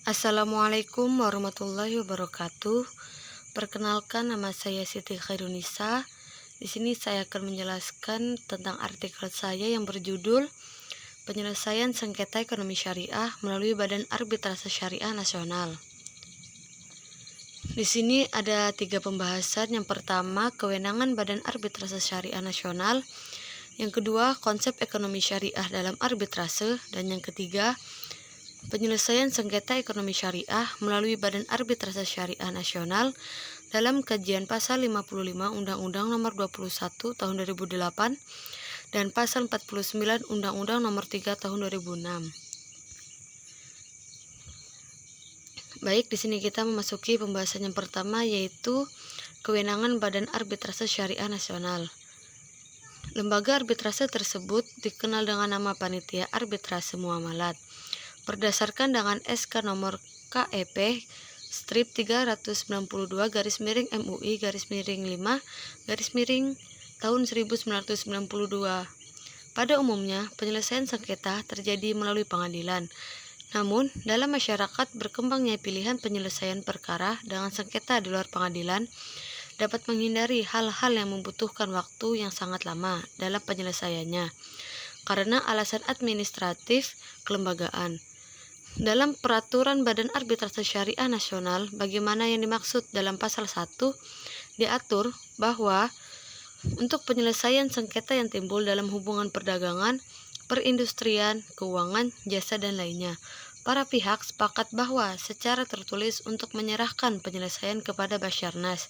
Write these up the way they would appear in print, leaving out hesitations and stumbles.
Assalamualaikum warahmatullahi wabarakatuh. Perkenalkan, nama saya Siti Khairunisa. Di sini saya akan menjelaskan tentang artikel saya yang berjudul Penyelesaian Sengketa Ekonomi Syariah melalui Badan Arbitrase Syariah Nasional. Di sini ada 3 pembahasan. Yang pertama, kewenangan Badan Arbitrase Syariah Nasional. Yang kedua, konsep ekonomi syariah dalam arbitrase. Dan yang ketiga, penyelesaian sengketa ekonomi syariah melalui Badan Arbitrase Syariah Nasional dalam kajian pasal 55 Undang-Undang Nomor 21 Tahun 2008 dan pasal 49 Undang-Undang Nomor 3 Tahun 2006. Baik, di sini kita memasuki pembahasan yang pertama, yaitu kewenangan Badan Arbitrase Syariah Nasional. Lembaga arbitrase tersebut dikenal dengan nama Panitia Arbitrase Muamalat. Berdasarkan dengan SK nomor KEP strip 392-MUI-5 tahun 1992. Pada umumnya, penyelesaian sengketa terjadi melalui pengadilan. Namun, dalam masyarakat berkembangnya pilihan penyelesaian perkara dengan sengketa di luar pengadilan dapat menghindari hal-hal yang membutuhkan waktu yang sangat lama dalam penyelesaiannya karena alasan administratif kelembagaan. Dalam Peraturan Badan Arbitrase Syariah Nasional, bagaimana yang dimaksud dalam pasal 1, diatur bahwa untuk penyelesaian sengketa yang timbul dalam hubungan perdagangan, perindustrian, keuangan, jasa, dan lainnya, para pihak sepakat bahwa secara tertulis untuk menyerahkan penyelesaian kepada Basarnas,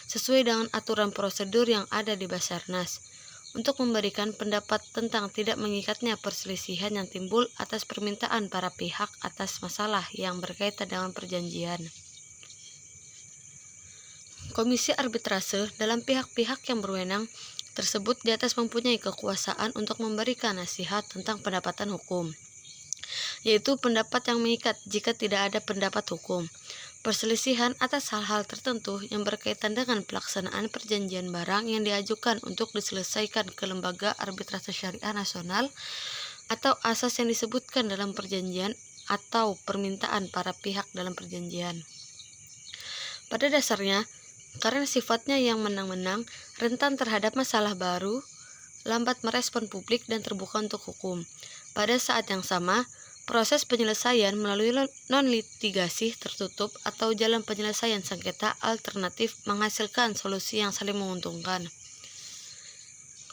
sesuai dengan aturan prosedur yang ada di Basarnas, untuk memberikan pendapat tentang tidak mengikatnya perselisihan yang timbul atas permintaan para pihak atas masalah yang berkaitan dengan perjanjian. Komisi arbitrase dalam pihak-pihak yang berwenang tersebut di atas mempunyai kekuasaan untuk memberikan nasihat tentang pendapatan hukum, yaitu pendapat yang mengikat jika tidak ada pendapat hukum. Perselisihan atas hal-hal tertentu yang berkaitan dengan pelaksanaan perjanjian barang yang diajukan untuk diselesaikan ke Lembaga Arbitrase Syariah Nasional atau asas yang disebutkan dalam perjanjian atau permintaan para pihak dalam perjanjian. Pada dasarnya, karena sifatnya yang menang-menang, rentan terhadap masalah baru, lambat merespon publik dan terbuka untuk hukum. Pada saat yang sama, proses penyelesaian melalui non-litigasi tertutup atau jalan penyelesaian sengketa alternatif menghasilkan solusi yang saling menguntungkan.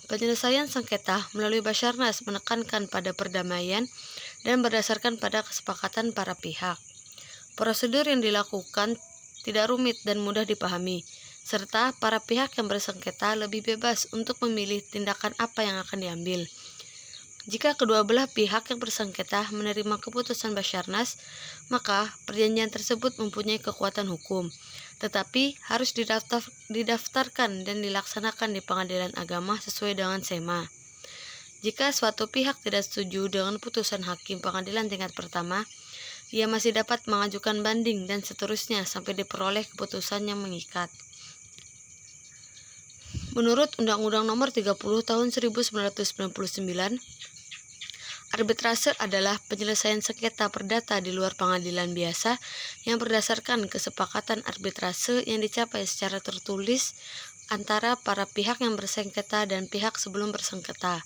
Penyelesaian sengketa melalui Basarnas menekankan pada perdamaian dan berdasarkan pada kesepakatan para pihak. Prosedur yang dilakukan tidak rumit dan mudah dipahami, serta para pihak yang bersengketa lebih bebas untuk memilih tindakan apa yang akan diambil. Jika kedua belah pihak yang bersengketa menerima keputusan Basarnas, maka perjanjian tersebut mempunyai kekuatan hukum, tetapi harus didaftarkan dan dilaksanakan di pengadilan agama sesuai dengan SEMA. Jika suatu pihak tidak setuju dengan putusan hakim pengadilan tingkat pertama, ia masih dapat mengajukan banding dan seterusnya sampai diperoleh keputusan yang mengikat. Menurut Undang-Undang Nomor 30 Tahun 1999, arbitrase adalah penyelesaian sengketa perdata di luar pengadilan biasa yang berdasarkan kesepakatan arbitrase yang dicapai secara tertulis antara para pihak yang bersengketa dan pihak sebelum bersengketa.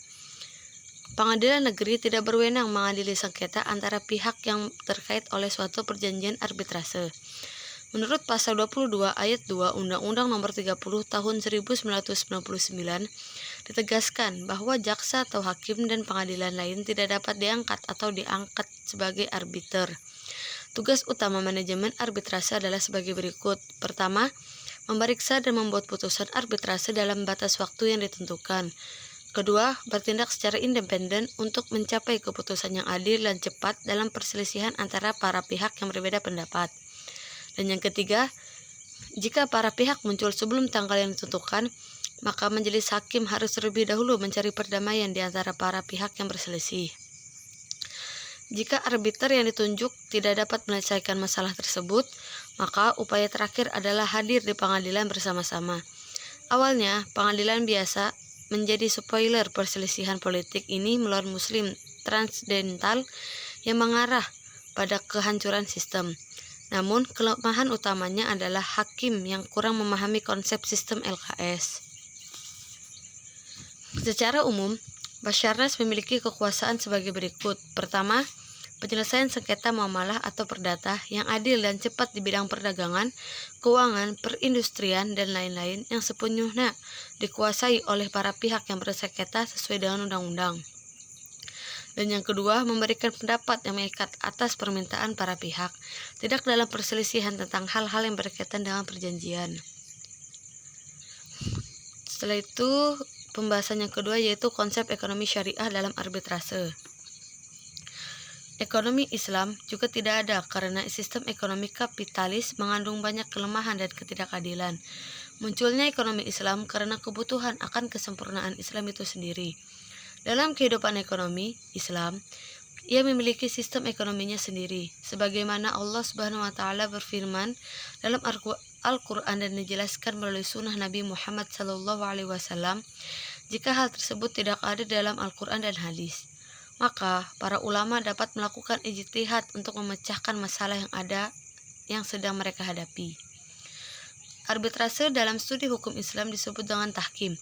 Pengadilan negeri tidak berwenang mengadili sengketa antara pihak yang terkait oleh suatu perjanjian arbitrase. Menurut pasal 22 ayat 2 Undang-Undang Nomor 30 Tahun 1999 ditegaskan bahwa jaksa atau hakim dan pengadilan lain tidak dapat diangkat atau diangkat sebagai arbiter. Tugas utama manajemen arbitrase adalah sebagai berikut. Pertama, memeriksa dan membuat putusan arbitrase dalam batas waktu yang ditentukan. Kedua, bertindak secara independen untuk mencapai keputusan yang adil dan cepat dalam perselisihan antara para pihak yang berbeda pendapat. Dan yang ketiga, jika para pihak muncul sebelum tanggal yang ditentukan, maka majelis hakim harus terlebih dahulu mencari perdamaian di antara para pihak yang berselisih. Jika arbiter yang ditunjuk tidak dapat menyelesaikan masalah tersebut, maka upaya terakhir adalah hadir di pengadilan bersama-sama. Awalnya, pengadilan biasa menjadi spoiler perselisihan politik ini melawan Muslim transdental yang mengarah pada kehancuran sistem. Namun, kelemahan utamanya adalah hakim yang kurang memahami konsep sistem LKS. Secara umum, Basarnas memiliki kekuasaan sebagai berikut. Pertama, penyelesaian sengketa muamalah atau perdata yang adil dan cepat di bidang perdagangan, keuangan, perindustrian, dan lain-lain yang sepenuhnya dikuasai oleh para pihak yang bersengketa sesuai dengan undang-undang. Dan yang kedua, memberikan pendapat yang mengikat atas permintaan para pihak, tidak dalam perselisihan tentang hal-hal yang berkaitan dengan perjanjian. Setelah itu, pembahasan yang kedua yaitu konsep ekonomi syariah dalam arbitrase. Ekonomi Islam juga tidak ada karena sistem ekonomi kapitalis mengandung banyak kelemahan dan ketidakadilan. Munculnya ekonomi Islam karena kebutuhan akan kesempurnaan Islam itu sendiri. Dalam kehidupan ekonomi Islam, ia memiliki sistem ekonominya sendiri, sebagaimana Allah Subhanahu wa Ta'ala berfirman dalam Al-Quran dan dijelaskan melalui sunnah Nabi Muhammad SAW. Jika hal tersebut tidak ada dalam Al-Quran dan hadis, maka para ulama dapat melakukan ijtihad untuk memecahkan masalah yang sedang mereka hadapi. Arbitrase dalam studi hukum Islam disebut dengan tahkim.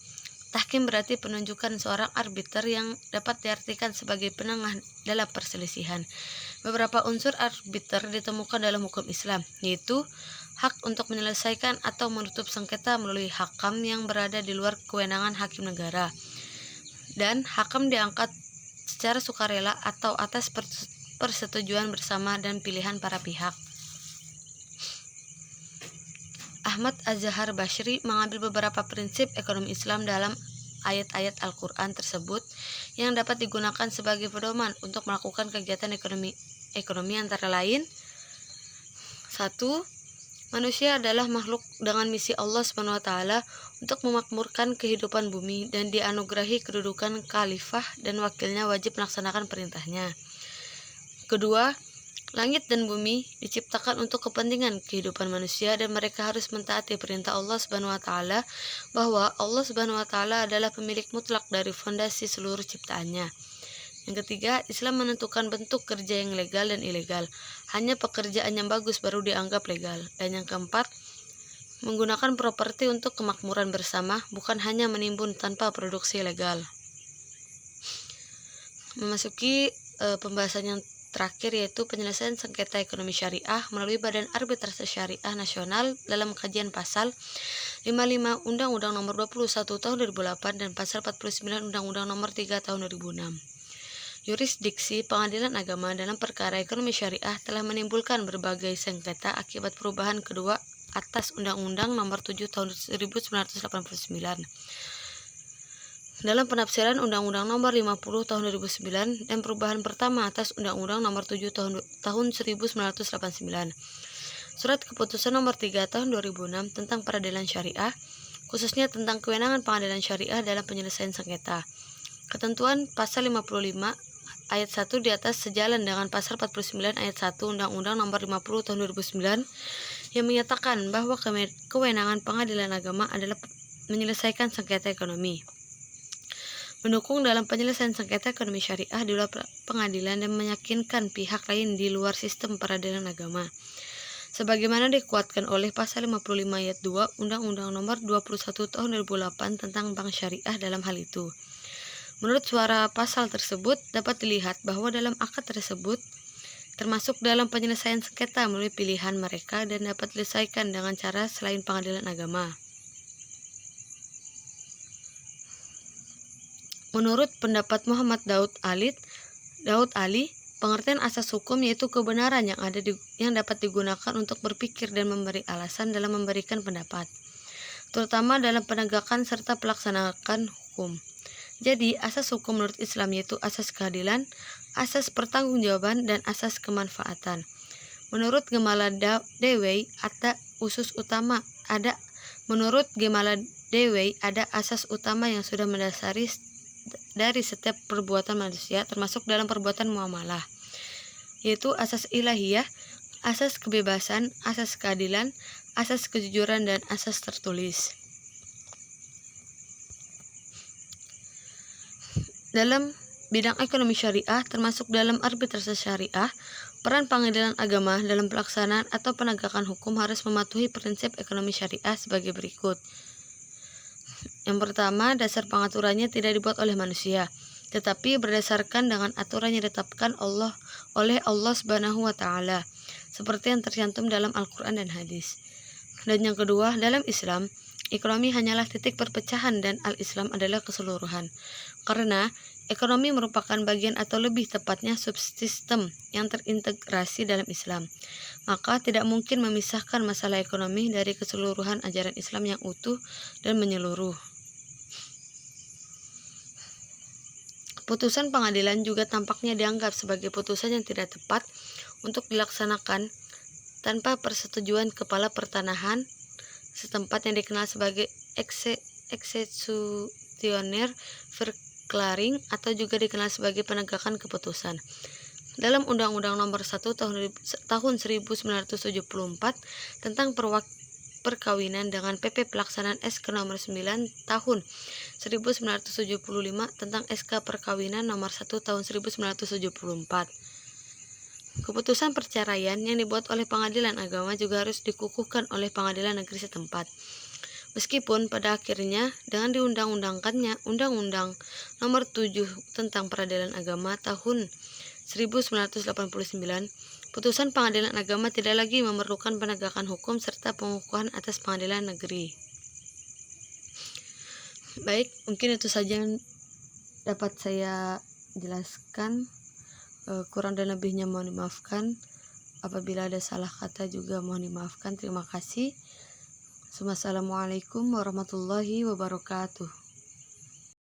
Tahkim berarti penunjukan seorang arbiter yang dapat diartikan sebagai penengah dalam perselisihan. Beberapa unsur arbiter ditemukan dalam hukum Islam, yaitu hak untuk menyelesaikan atau menutup sengketa melalui hakam yang berada di luar kewenangan hakim negara, dan hakam diangkat secara sukarela atau atas persetujuan bersama dan pilihan para pihak. Ahmad Az-Zahar Bashri mengambil beberapa prinsip ekonomi Islam dalam ayat-ayat Al-Quran tersebut yang dapat digunakan sebagai pedoman untuk melakukan kegiatan ekonomi antara lain. 1. Manusia adalah makhluk dengan misi Allah SWT untuk memakmurkan kehidupan bumi dan dianugerahi kedudukan khalifah dan wakilnya wajib melaksanakan perintahnya. Kedua, langit dan bumi diciptakan untuk kepentingan kehidupan manusia dan mereka harus mentaati perintah Allah Subhanahu wa Ta'ala, bahwa Allah Subhanahu wa Ta'ala adalah pemilik mutlak dari fondasi seluruh ciptaannya. Yang ketiga, Islam menentukan bentuk kerja yang legal dan ilegal. Hanya pekerjaan yang bagus baru dianggap legal. Dan yang keempat, menggunakan properti untuk kemakmuran bersama, bukan hanya menimbun tanpa produksi legal. Memasuki pembahasan yang terakhir yaitu penyelesaian sengketa ekonomi syariah melalui Badan Arbitrase Syariah Nasional dalam kajian pasal 55 Undang-Undang Nomor 21 Tahun 2008 dan pasal 49 Undang-Undang Nomor 3 Tahun 2006. Yurisdiksi pengadilan agama dalam perkara ekonomi syariah telah menimbulkan berbagai sengketa akibat perubahan kedua atas Undang-Undang Nomor 7 Tahun 1989. Dalam penafsiran Undang-Undang Nomor 50 Tahun 2009 dan perubahan pertama atas Undang-Undang Nomor 7 Tahun 1989. Surat Keputusan Nomor 3 Tahun 2006 tentang peradilan syariah, khususnya tentang kewenangan pengadilan syariah dalam penyelesaian sengketa. Ketentuan pasal 55 ayat 1 di atas sejalan dengan pasal 49 ayat 1 Undang-Undang Nomor 50 Tahun 2009 yang menyatakan bahwa kewenangan pengadilan agama adalah menyelesaikan sengketa ekonomi, mendukung dalam penyelesaian sengketa ekonomi syariah di luar pengadilan dan meyakinkan pihak lain di luar sistem peradilan agama. Sebagaimana dikuatkan oleh pasal 55 ayat 2 Undang-Undang Nomor 21 Tahun 2008 tentang bank syariah dalam hal itu. Menurut suara pasal tersebut dapat dilihat bahwa dalam akad tersebut termasuk dalam penyelesaian sengketa melalui pilihan mereka dan dapat diselesaikan dengan cara selain pengadilan agama. Menurut pendapat Muhammad Daud Ali, pengertian asas hukum yaitu kebenaran yang dapat digunakan untuk berpikir dan memberi alasan dalam memberikan pendapat, terutama dalam penegakan serta pelaksanaan hukum. Jadi, asas hukum menurut Islam yaitu asas keadilan, asas pertanggungjawaban, dan asas kemanfaatan. Menurut Gemala Dewey ada asas utama yang sudah mendasari dari setiap perbuatan manusia, termasuk dalam perbuatan muamalah, yaitu asas ilahiyah, asas kebebasan, asas keadilan, asas kejujuran, dan asas tertulis. Dalam bidang ekonomi syariah termasuk dalam arbitrase syariah. Peran pengadilan agama dalam pelaksanaan atau penegakan hukum harus mematuhi prinsip ekonomi syariah sebagai berikut. Yang pertama, dasar pengaturannya tidak dibuat oleh manusia, tetapi berdasarkan dengan aturan yang ditetapkan oleh Allah Subhanahu wa Ta'ala, seperti yang tercantum dalam Al-Quran dan hadis. Dan yang kedua, dalam Islam, ekonomi hanyalah titik perpecahan dan al-Islam adalah keseluruhan. Karena ekonomi merupakan bagian atau lebih tepatnya subsistem yang terintegrasi dalam Islam, maka tidak mungkin memisahkan masalah ekonomi dari keseluruhan ajaran Islam yang utuh dan menyeluruh. Putusan pengadilan juga tampaknya dianggap sebagai putusan yang tidak tepat untuk dilaksanakan tanpa persetujuan kepala pertanahan setempat yang dikenal sebagai eksekusioner verklaring atau juga dikenal sebagai penegakan keputusan. Dalam Undang-Undang Nomor 1 Tahun 1974 tentang perkawinan dengan PP Pelaksanaan SK Nomor 9 Tahun 1975 tentang SK Perkawinan Nomor 1 Tahun 1974. Keputusan perceraian yang dibuat oleh pengadilan agama juga harus dikukuhkan oleh pengadilan negeri setempat. Meskipun pada akhirnya dengan diundang-undangkannya Undang-Undang Nomor 7 tentang Peradilan Agama tahun 1989, putusan pengadilan agama tidak lagi memerlukan penegakan hukum serta pengukuhan atas pengadilan negeri. Baik, mungkin itu saja yang dapat saya jelaskan. Kurang dan lebihnya mohon dimaafkan. Apabila ada salah kata juga mohon dimaafkan. Terima kasih. Assalamualaikum warahmatullahi wabarakatuh.